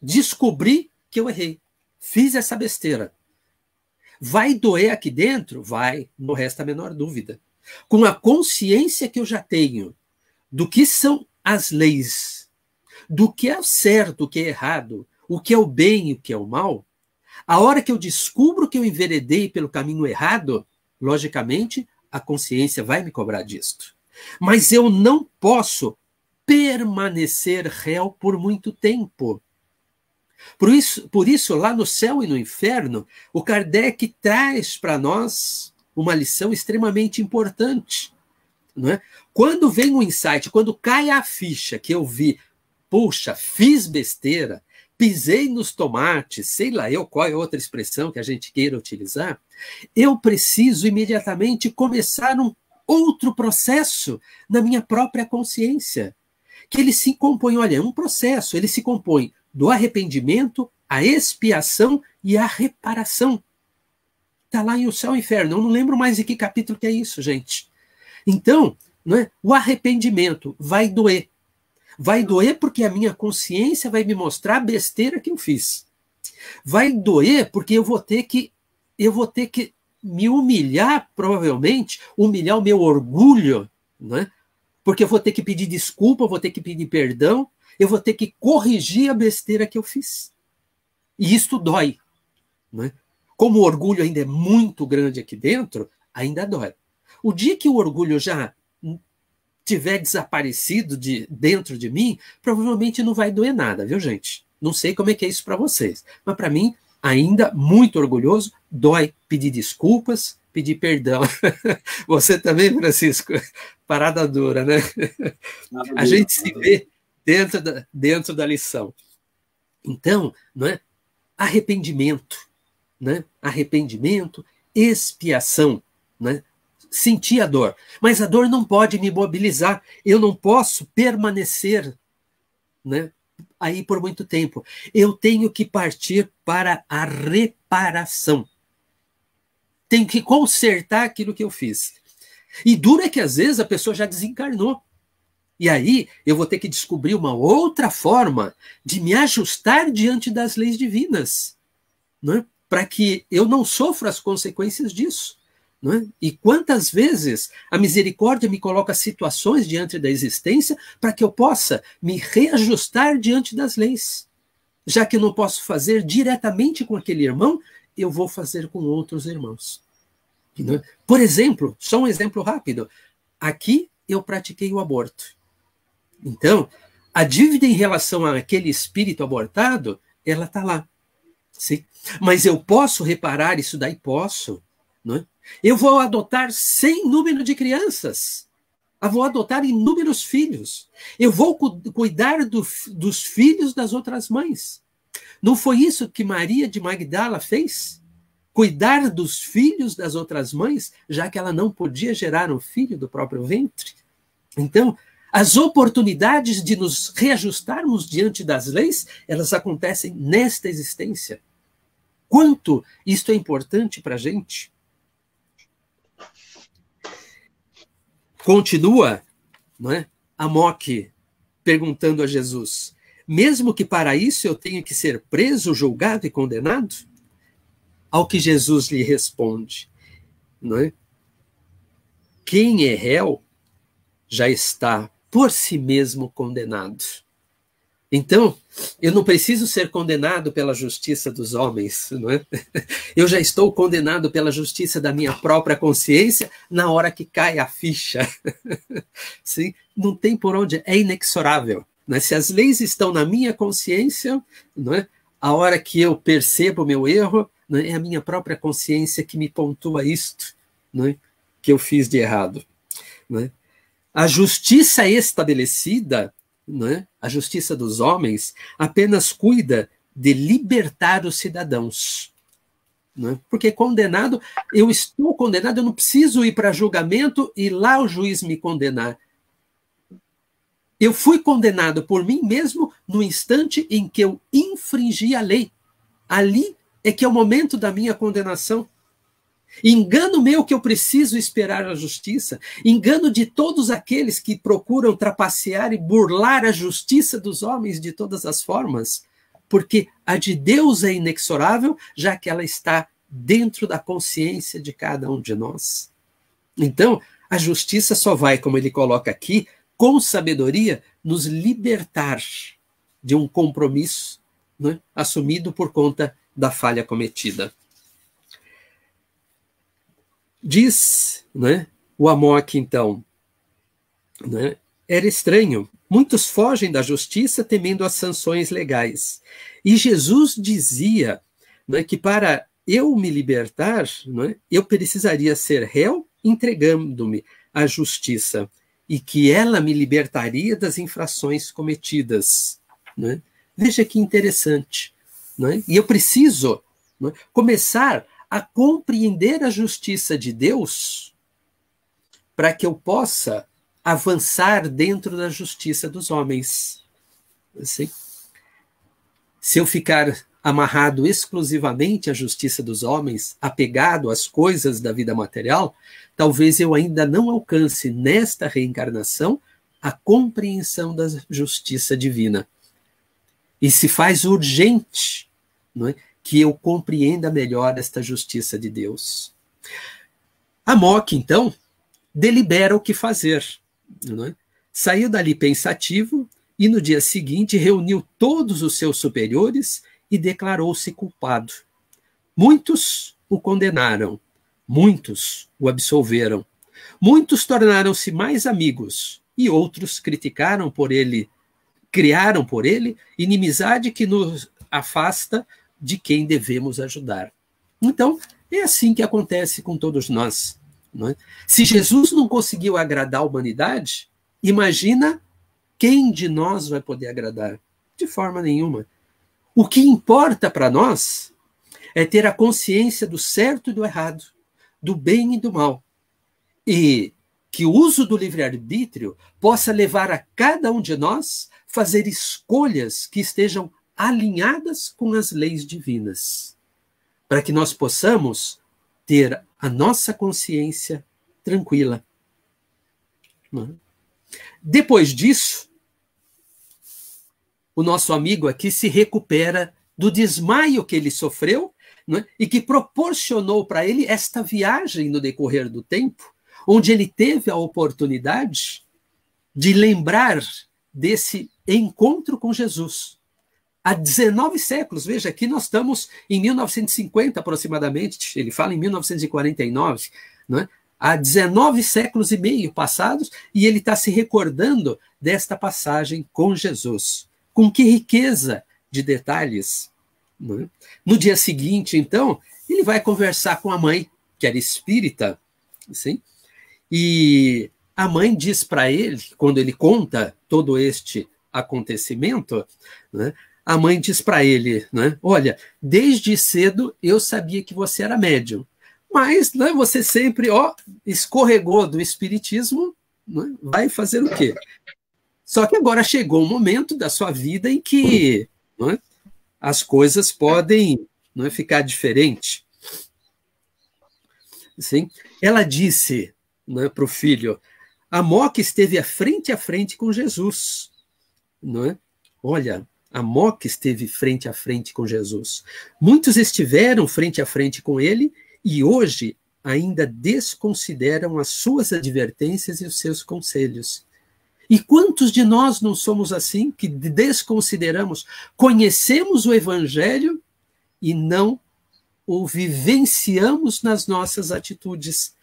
descobri que eu errei, fiz essa besteira. Vai doer aqui dentro? Vai, não resta a menor dúvida. Com a consciência que eu já tenho do que são as leis, do que é certo, o que é errado, o que é o bem e o que é o mal, a hora que eu descubro que eu enveredei pelo caminho errado, logicamente, a consciência vai me cobrar disto. Mas eu não posso permanecer réu por muito tempo. Por isso, lá no céu e no inferno, o Kardec traz para nós uma lição extremamente importante. Não é? Quando vem um insight, quando cai a ficha que eu vi, puxa, fiz besteira, pisei nos tomates, sei lá eu qual é outra expressão que a gente queira utilizar, eu preciso imediatamente começar um outro processo na minha própria consciência. Que ele se compõe, olha, é um processo, ele se compõe do arrependimento, a expiação e a reparação. Está lá em O Céu e o Inferno. Eu não lembro mais em que capítulo que é isso, gente. Então, não é? O arrependimento vai doer. Vai doer porque a minha consciência vai me mostrar a besteira que eu fiz. Vai doer porque eu vou ter que me humilhar, provavelmente, humilhar o meu orgulho, não é? Porque eu vou ter que pedir desculpa, eu vou ter que pedir perdão, eu vou ter que corrigir a besteira que eu fiz. E isto dói. Não é? Como o orgulho ainda é muito grande aqui dentro, ainda dói. O dia que o orgulho já tiver desaparecido dentro de mim, provavelmente não vai doer nada, viu, gente? Não sei como é que é isso para vocês. Mas para mim, ainda muito orgulhoso, dói pedir desculpas, pedir perdão. Você também, Francisco? Parada dura, né? A gente se vê dentro da lição. Então, não é? Arrependimento, né? Arrependimento, expiação, né? Senti a dor, mas a dor não pode me mobilizar, eu não posso permanecer, né, aí por muito tempo. Eu tenho que partir para a reparação. Tenho que consertar aquilo que eu fiz. E duro é que às vezes a pessoa já desencarnou. E aí eu vou ter que descobrir uma outra forma de me ajustar diante das leis divinas, né? Para que eu não sofra as consequências disso. Né? E quantas vezes a misericórdia me coloca situações diante da existência para que eu possa me reajustar diante das leis. Já que eu não posso fazer diretamente com aquele irmão, eu vou fazer com outros irmãos. Né? Por exemplo, só um exemplo rápido. Aqui eu pratiquei o aborto. Então, a dívida em relação àquele espírito abortado, ela está lá. Sim? Mas eu posso reparar isso daí? Posso. Não é? Eu vou adotar sem número de crianças. Eu vou adotar inúmeros filhos. Eu vou cuidar dos filhos das outras mães. Não foi isso que Maria de Magdala fez? Cuidar dos filhos das outras mães, já que ela não podia gerar um filho do próprio ventre? Então, as oportunidades de nos reajustarmos diante das leis, elas acontecem nesta existência. Quanto isto é importante para a gente? Continua, não é? Amok perguntando a Jesus, mesmo que para isso eu tenha que ser preso, julgado e condenado? Ao que Jesus lhe responde, não é? Quem é réu já está por si mesmo condenado. Então, eu não preciso ser condenado pela justiça dos homens, não é? Eu já estou condenado pela justiça da minha própria consciência na hora que cai a ficha. Sim? Não tem por onde, é inexorável. Né? Se as leis estão na minha consciência, não é? A hora que eu percebo o meu erro, não é? É a minha própria consciência que me pontua isto, não é? Que eu fiz de errado. Não é? A justiça estabelecida, né? A justiça dos homens, apenas cuida de libertar os cidadãos. Né? Porque condenado, eu estou condenado, eu não preciso ir para julgamento e lá o juiz me condenar. Eu fui condenado por mim mesmo no instante em que eu infringi a lei. Ali é que é o momento da minha condenação. Engano meu que eu preciso esperar a justiça, engano de todos aqueles que procuram trapacear e burlar a justiça dos homens de todas as formas, porque a de Deus é inexorável, já que ela está dentro da consciência de cada um de nós. Então, a justiça só vai, como ele coloca aqui, com sabedoria, nos libertar de um compromisso, né, assumido por conta da falha cometida. Diz, né, o Amok, então, né, era estranho. Muitos fogem da justiça temendo as sanções legais. E Jesus dizia, né, que para eu me libertar, né, eu precisaria ser réu entregando-me à justiça e que ela me libertaria das infrações cometidas. Né? Veja que interessante. Né? E eu preciso, né, começar a compreender a justiça de Deus para que eu possa avançar dentro da justiça dos homens. Assim, se eu ficar amarrado exclusivamente à justiça dos homens, apegado às coisas da vida material, talvez eu ainda não alcance nesta reencarnação a compreensão da justiça divina. E se faz urgente, não é, que eu compreenda melhor esta justiça de Deus. Amok, então, delibera o que fazer. Não é? Saiu dali pensativo e no dia seguinte reuniu todos os seus superiores e declarou-se culpado. Muitos o condenaram, muitos o absolveram, muitos tornaram-se mais amigos e outros criticaram por ele, criaram por ele inimizade que nos afasta de quem devemos ajudar. Então, é assim que acontece com todos nós. Não é? Se Jesus não conseguiu agradar a humanidade, imagina quem de nós vai poder agradar? De forma nenhuma. O que importa para nós é ter a consciência do certo e do errado. do bem e do mal. E que o uso do livre-arbítrio possa levar a cada um de nós a fazer escolhas que estejam alinhadas com as leis divinas, para que nós possamos ter a nossa consciência tranquila. Depois disso, o nosso amigo aqui se recupera do desmaio que ele sofreu, né, e que proporcionou para ele esta viagem no decorrer do tempo, onde ele teve a oportunidade de lembrar desse encontro com Jesus. Há 19 séculos, veja, aqui nós estamos em 1950 aproximadamente, ele fala em 1949, né? Há 19 séculos e meio passados, e ele está se recordando desta passagem com Jesus. Com que riqueza de detalhes. Né? No dia seguinte, então, ele vai conversar com a mãe, que era espírita, assim, e a mãe diz para ele, quando ele conta todo este acontecimento, né, a mãe diz para ele, né, olha, desde cedo eu sabia que você era médium, mas né, você sempre escorregou do espiritismo, né, vai fazer o quê? Só que agora chegou um momento da sua vida em que né, as coisas podem né, ficar diferentes. Sim? Ela disse né, para o filho, a Moca esteve frente a frente com Jesus. Não é? Olha, a Moca esteve frente a frente com Jesus. Muitos estiveram frente a frente com ele e hoje ainda desconsideram as suas advertências e os seus conselhos. E quantos de nós não somos assim, que desconsideramos, conhecemos o Evangelho e não o vivenciamos nas nossas atitudes?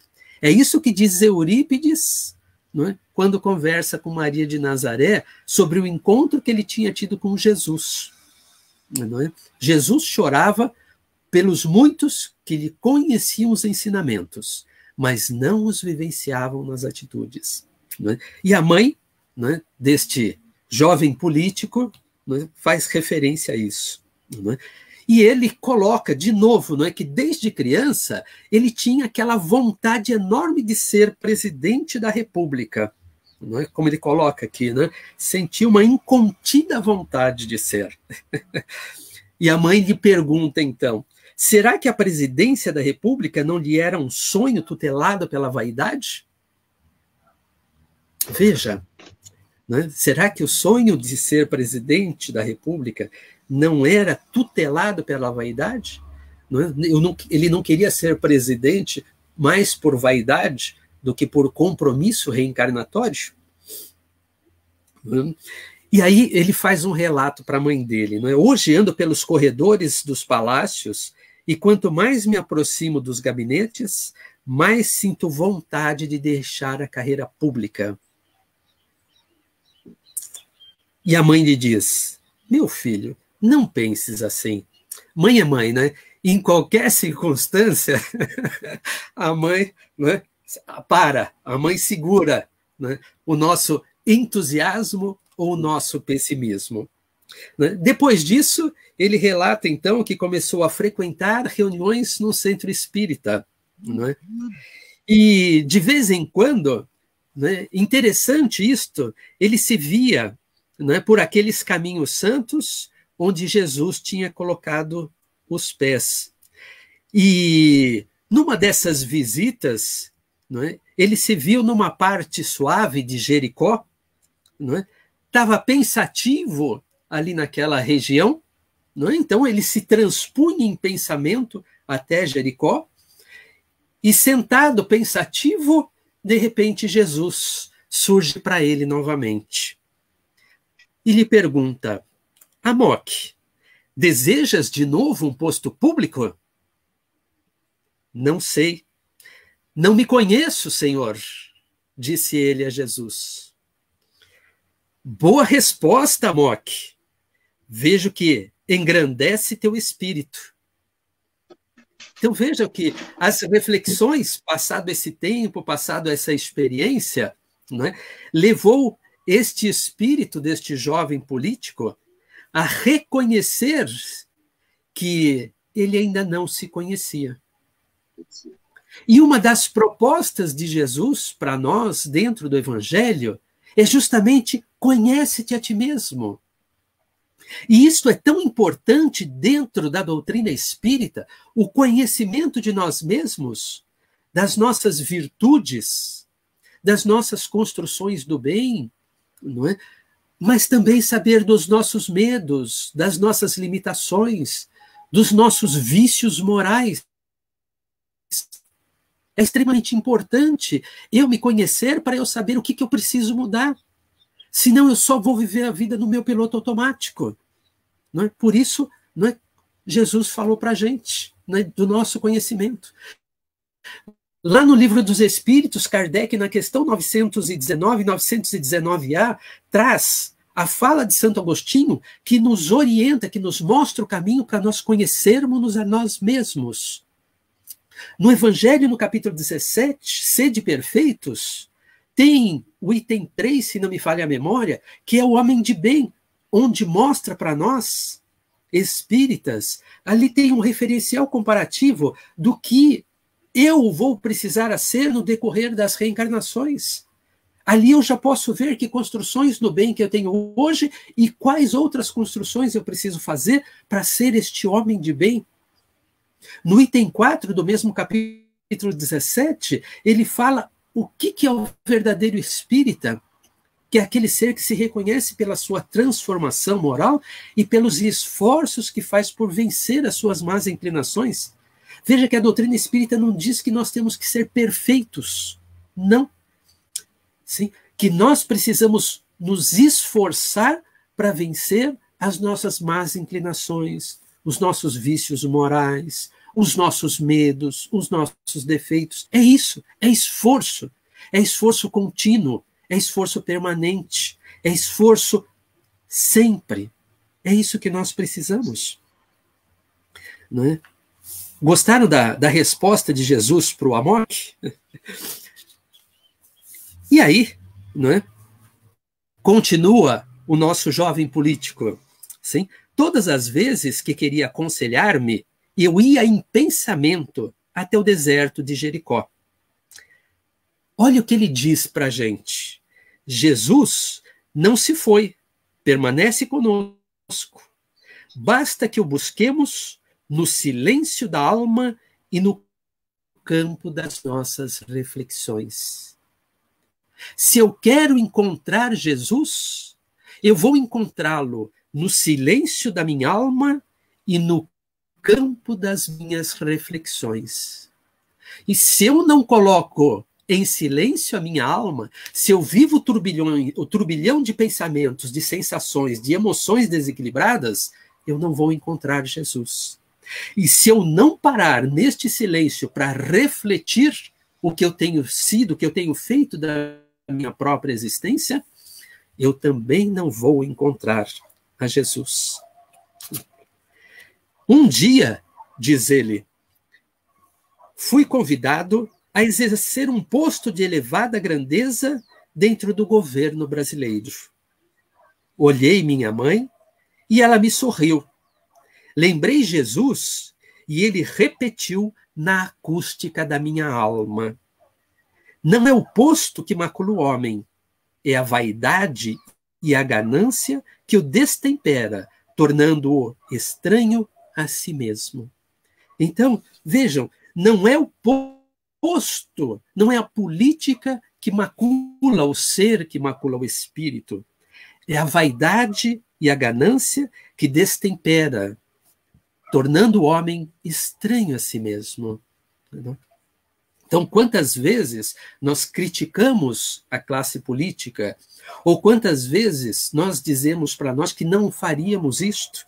É isso que diz Eurípides, não é? Quando conversa com Maria de Nazaré sobre o encontro que ele tinha tido com Jesus. Não é? Jesus chorava pelos muitos que lhe conheciam os ensinamentos, mas não os vivenciavam nas atitudes. Não é? E a mãe né, deste jovem político né, faz referência a isso. Não é? E ele coloca de novo, não é, que desde criança ele tinha aquela vontade enorme de ser presidente da República, não é? Como ele coloca aqui, né? Sentia uma incontida vontade de ser. E a mãe lhe pergunta então, será que a presidência da República não lhe era um sonho tutelado pela vaidade? Veja, né? Será que o sonho de ser presidente da República não era tutelado pela vaidade? Não é? Ele não queria ser presidente mais por vaidade do que por compromisso reencarnatório? E aí ele faz um relato para a mãe dele. Não é? Hoje ando pelos corredores dos palácios e quanto mais me aproximo dos gabinetes, mais sinto vontade de deixar a carreira pública. E a mãe lhe diz, meu filho, não penses assim. Mãe é mãe, né? Em qualquer circunstância, a mãe né, a mãe segura né, o nosso entusiasmo ou o nosso pessimismo. Né? Depois disso, ele relata, então, que começou a frequentar reuniões no centro espírita. Né? E, de vez em quando, né, interessante isto, ele se via né, por aqueles caminhos santos onde Jesus tinha colocado os pés. E numa dessas visitas, não é, ele se viu numa parte suave de Jericó, não é, estava pensativo ali naquela região, não é, então ele se transpunha em pensamento até Jericó, e sentado pensativo, de repente Jesus surge para ele novamente. E lhe pergunta, Amok, desejas de novo um posto público? Não sei. Não me conheço, Senhor, disse ele a Jesus. Boa resposta, Amok. Vejo que engrandece teu espírito. Então veja que as reflexões, passado esse tempo, passado essa experiência, né, levou este espírito deste jovem político a reconhecer que ele ainda não se conhecia. E uma das propostas de Jesus para nós, dentro do Evangelho, é justamente conhece-te a ti mesmo. E isto é tão importante dentro da doutrina espírita, o conhecimento de nós mesmos, das nossas virtudes, das nossas construções do bem, não é? Mas também saber dos nossos medos, das nossas limitações, dos nossos vícios morais. É extremamente importante eu me conhecer para eu saber o que eu preciso mudar. Senão eu só vou viver a vida no meu piloto automático. Não é? Por isso, não é? Jesus falou para a gente, não é? Do nosso conhecimento. Lá no Livro dos Espíritos, Kardec, na questão 919, 919A, traz a fala de Santo Agostinho que nos orienta, que nos mostra o caminho para nós conhecermos a nós mesmos. No Evangelho, no capítulo 17, Sede Perfeitos, tem o item 3, se não me falha a memória, que é o homem de bem, onde mostra para nós, espíritas, ali tem um referencial comparativo do que eu vou precisar a ser no decorrer das reencarnações. Ali eu já posso ver que construções no bem que eu tenho hoje e quais outras construções eu preciso fazer para ser este homem de bem. No item 4 do mesmo capítulo 17, ele fala o que é o verdadeiro espírita, que é aquele ser que se reconhece pela sua transformação moral e pelos esforços que faz por vencer as suas más inclinações. Veja que a doutrina espírita não diz que nós temos que ser perfeitos. Não. Sim, que nós precisamos nos esforçar para vencer as nossas más inclinações, os nossos vícios morais, os nossos medos, os nossos defeitos. É isso, é esforço contínuo, é esforço permanente, é esforço sempre. É isso que nós precisamos. Não é? Gostaram da resposta de Jesus para o Amok? E aí, não é? Continua o nosso jovem político. Sim? Todas as vezes que queria aconselhar-me, eu ia em pensamento até o deserto de Jericó. Olha o que ele diz para a gente. Jesus não se foi, permanece conosco. Basta que o busquemos no silêncio da alma e no campo das nossas reflexões. Se eu quero encontrar Jesus, eu vou encontrá-lo no silêncio da minha alma e no campo das minhas reflexões. E se eu não coloco em silêncio a minha alma, se eu vivo o turbilhão de pensamentos, de sensações, de emoções desequilibradas, eu não vou encontrar Jesus. E se eu não parar neste silêncio para refletir o que eu tenho sido, o que eu tenho feito da minha própria existência, eu também não vou encontrar a Jesus. Um dia, diz ele, fui convidado a exercer um posto de elevada grandeza dentro do governo brasileiro. Olhei minha mãe e ela me sorriu. Lembrei Jesus e ele repetiu na acústica da minha alma. Não é o posto que macula o homem, é a vaidade e a ganância que o destempera, tornando-o estranho a si mesmo. Então, vejam, não é o posto, não é a política que macula o ser, que macula o espírito. É a vaidade e a ganância que destempera, tornando o homem estranho a si mesmo. Então, quantas vezes nós criticamos a classe política, ou quantas vezes nós dizemos para nós que não faríamos isto?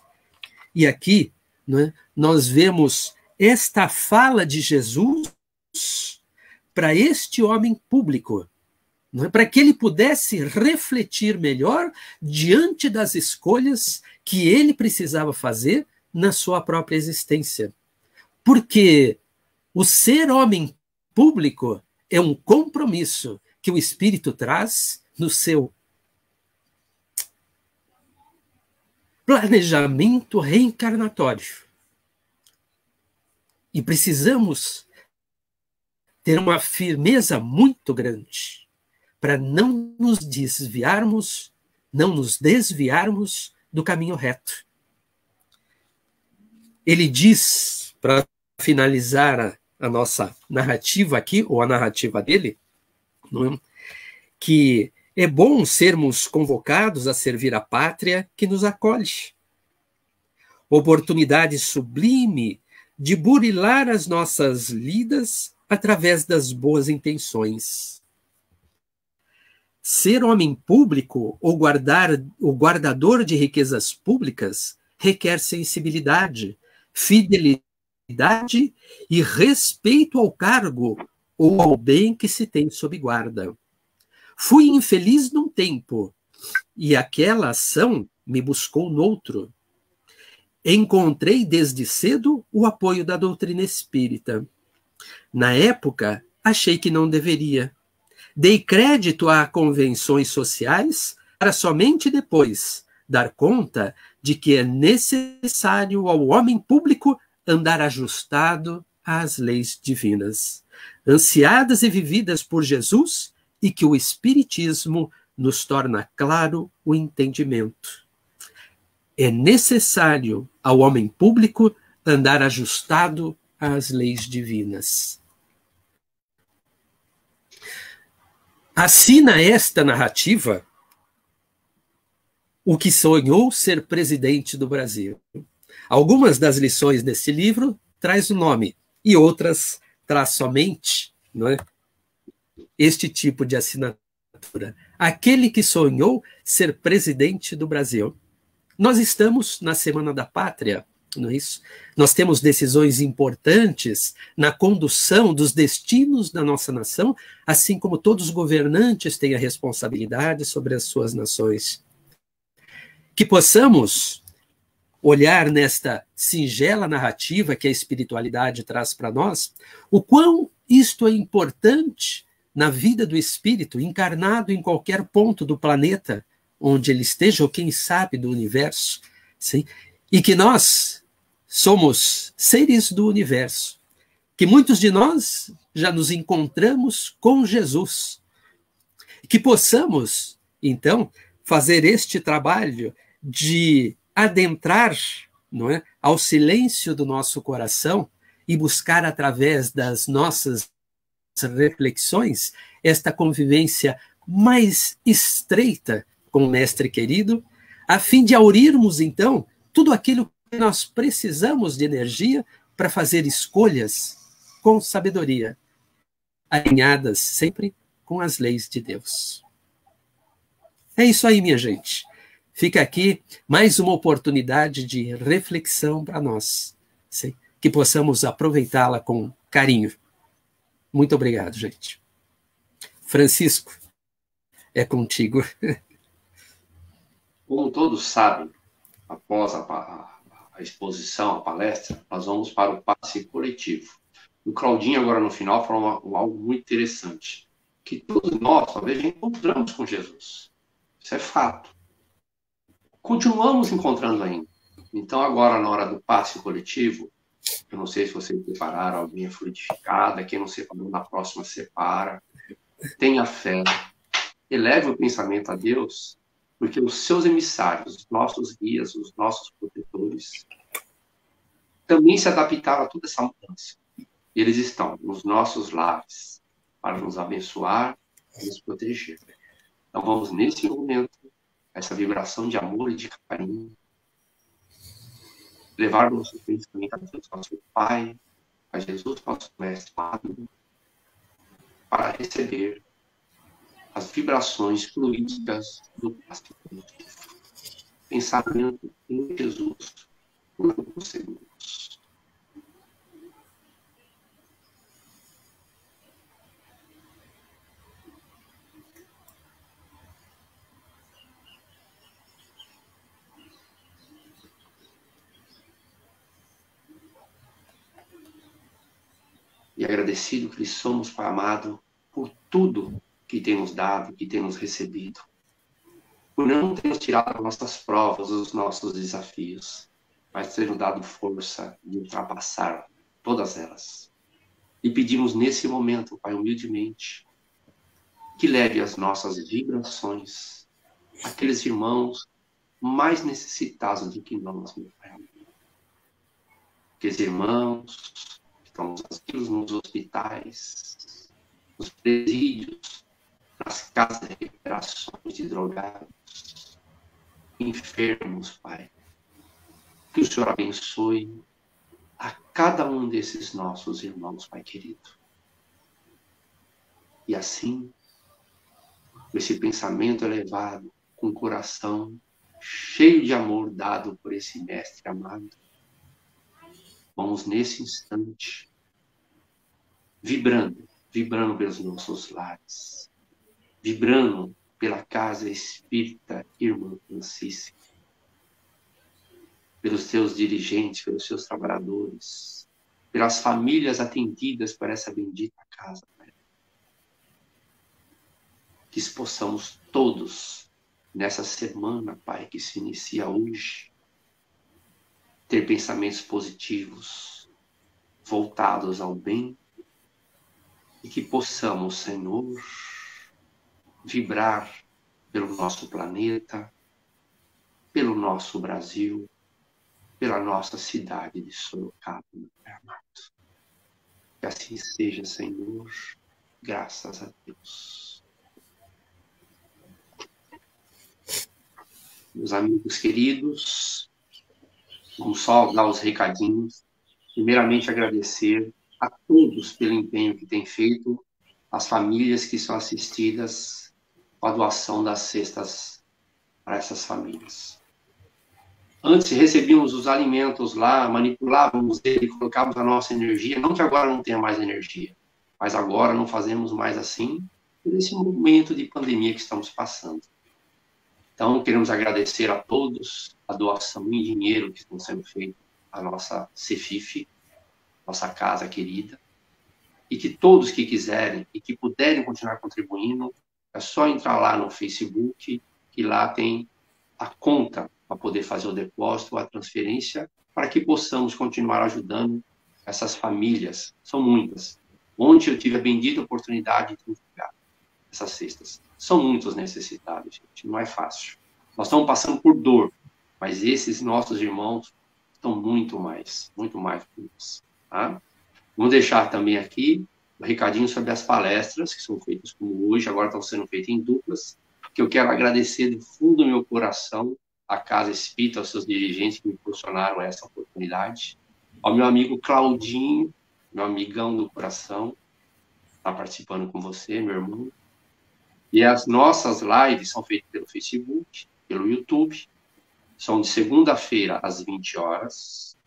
E aqui, né, nós vemos esta fala de Jesus para este homem público, né, para que ele pudesse refletir melhor diante das escolhas que ele precisava fazer na sua própria existência. Porque o ser homem público é um compromisso que o Espírito traz no seu planejamento reencarnatório. E precisamos ter uma firmeza muito grande para não nos desviarmos do caminho reto. Ele diz, para finalizar a nossa narrativa aqui, ou a narrativa dele, não é? Que é bom sermos convocados a servir a pátria que nos acolhe. Oportunidade sublime de burilar as nossas lidas através das boas intenções. Ser homem público ou guardador de riquezas públicas requer sensibilidade, fidelidade e respeito ao cargo ou ao bem que se tem sob guarda. Fui infeliz num tempo, e aquela ação me buscou noutro. Encontrei desde cedo o apoio da doutrina espírita. Na época, achei que não deveria. Dei crédito a convenções sociais para somente depois dar conta de que é necessário ao homem público andar ajustado às leis divinas, ansiadas e vividas por Jesus, e que o Espiritismo nos torna claro o entendimento. É necessário ao homem público andar ajustado às leis divinas. Assina esta narrativa o que sonhou ser presidente do Brasil. Algumas das lições desse livro traz o nome, e outras traz somente, não é, este tipo de assinatura. Aquele que sonhou ser presidente do Brasil. Nós estamos na Semana da Pátria, não é isso? Nós temos decisões importantes na condução dos destinos da nossa nação, assim como todos os governantes têm a responsabilidade sobre as suas nações. Que possamos olhar nesta singela narrativa que a espiritualidade traz para nós, o quão isto é importante na vida do espírito, encarnado em qualquer ponto do planeta, onde ele esteja, ou quem sabe do universo, sim? E que nós somos seres do universo, que muitos de nós já nos encontramos com Jesus, que possamos, então, fazer este trabalho de adentrar, não é, ao silêncio do nosso coração e buscar, através das nossas reflexões, esta convivência mais estreita com o Mestre querido, a fim de aurirmos, então, tudo aquilo que nós precisamos de energia para fazer escolhas com sabedoria, alinhadas sempre com as leis de Deus. É isso aí, minha gente. Fica aqui mais uma oportunidade de reflexão para nós, sim? Que possamos aproveitá-la com carinho. Muito obrigado, gente. Francisco, é contigo. Como todos sabem, após a exposição, a palestra, nós vamos para o passe coletivo. O Claudinho, agora no final, falou algo muito interessante, que todos nós, talvez, encontramos com Jesus. Isso é fato. Continuamos encontrando ainda. Então, agora, na hora do passe coletivo, eu não sei se vocês prepararam alguém fluidificada, quem não separou, na próxima separa. Tenha fé, eleve o pensamento a Deus, porque os seus emissários, os nossos guias, os nossos protetores, também se adaptaram a toda essa mudança. E eles estão nos nossos lares para nos abençoar e nos proteger. Então vamos, nesse momento, essa vibração de amor e de carinho, levar o nosso pensamento a Deus, nosso Pai, a Jesus, nosso Mestre amado, para receber as vibrações fluídicas do passe coletivo. Pensamento em Jesus por alguns segundos. E agradecido que lhe somos, Pai amado, por tudo que tem nos dado, que tem nos recebido. Por não ter nos tirado as nossas provas, os nossos desafios, mas ter nos dado força de ultrapassar todas elas. E pedimos nesse momento, Pai, humildemente, que leve as nossas vibrações àqueles irmãos mais necessitados do que nós, meu Pai. Aqueles irmãos que estão nos asilos, nos hospitais, nos presídios, nas casas de recuperações de drogados, enfermos, Pai. Que o Senhor abençoe a cada um desses nossos irmãos, Pai querido. E assim, com esse pensamento elevado, com o coração cheio de amor dado por esse Mestre amado, vamos nesse instante vibrando pelos nossos lares, vibrando pela Casa Espírita Irmã Francisca, pelos seus dirigentes, pelos seus trabalhadores, pelas famílias atendidas por essa bendita casa, Pai. Que possamos todos, nessa semana, Pai, que se inicia hoje, ter pensamentos positivos, voltados ao bem, e que possamos, Senhor, vibrar pelo nosso planeta, pelo nosso Brasil, pela nossa cidade de Sorocaba, meu Pai amado. Que assim seja, Senhor, graças a Deus. Meus amigos queridos, vamos só dar os recadinhos. Primeiramente, agradecer a todos pelo empenho que têm feito, as famílias que são assistidas com a doação das cestas para essas famílias. Antes recebíamos os alimentos lá, manipulávamos ele, colocávamos a nossa energia, não que agora não tenha mais energia, mas agora não fazemos mais assim, por esse momento de pandemia que estamos passando. Então, queremos agradecer a todos a doação em dinheiro que estão sendo feita à nossa CEFIF, nossa casa querida, e que todos que quiserem e que puderem continuar contribuindo, é só entrar lá no Facebook, que lá tem a conta para poder fazer o depósito ou a transferência, para que possamos continuar ajudando essas famílias. São muitas. Ontem eu tive a bendita oportunidade de entregar essas cestas. São muitos necessitados, gente. Não é fácil. Nós estamos passando por dor, mas esses nossos irmãos estão muito mais do que nós. Tá? Vamos deixar também aqui um recadinho sobre as palestras que são feitas como hoje, agora estão sendo feitas em duplas, que eu quero agradecer do fundo do meu coração à Casa Espírita, aos seus dirigentes que me proporcionaram essa oportunidade, ao meu amigo Claudinho, meu amigão do coração, está participando com você, meu irmão. E as nossas lives são feitas pelo Facebook, pelo YouTube, são de segunda-feira às 20 horas,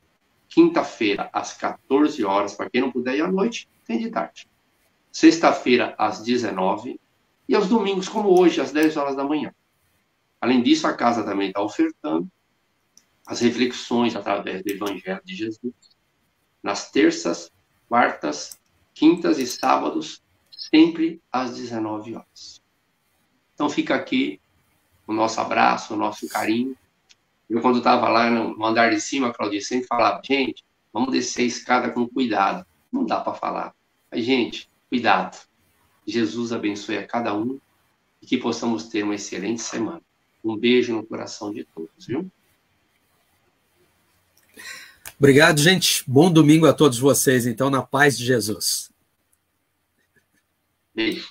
quinta-feira às 14 horas, para quem não puder ir à noite, tem de tarde. Sexta-feira às 19 e aos domingos, como hoje, às 10 horas da manhã. Além disso, a casa também está ofertando as reflexões através do Evangelho de Jesus, nas terças, quartas, quintas e sábados, sempre às 19 horas. Então fica aqui o nosso abraço, o nosso carinho. Eu, quando estava lá no andar de cima, a Claudia sempre falava, gente, vamos descer a escada com cuidado. Não dá para falar. Mas, gente, cuidado. Jesus abençoe a cada um e que possamos ter uma excelente semana. Um beijo no coração de todos, viu? Obrigado, gente. Bom domingo a todos vocês, então, na paz de Jesus. Beijo.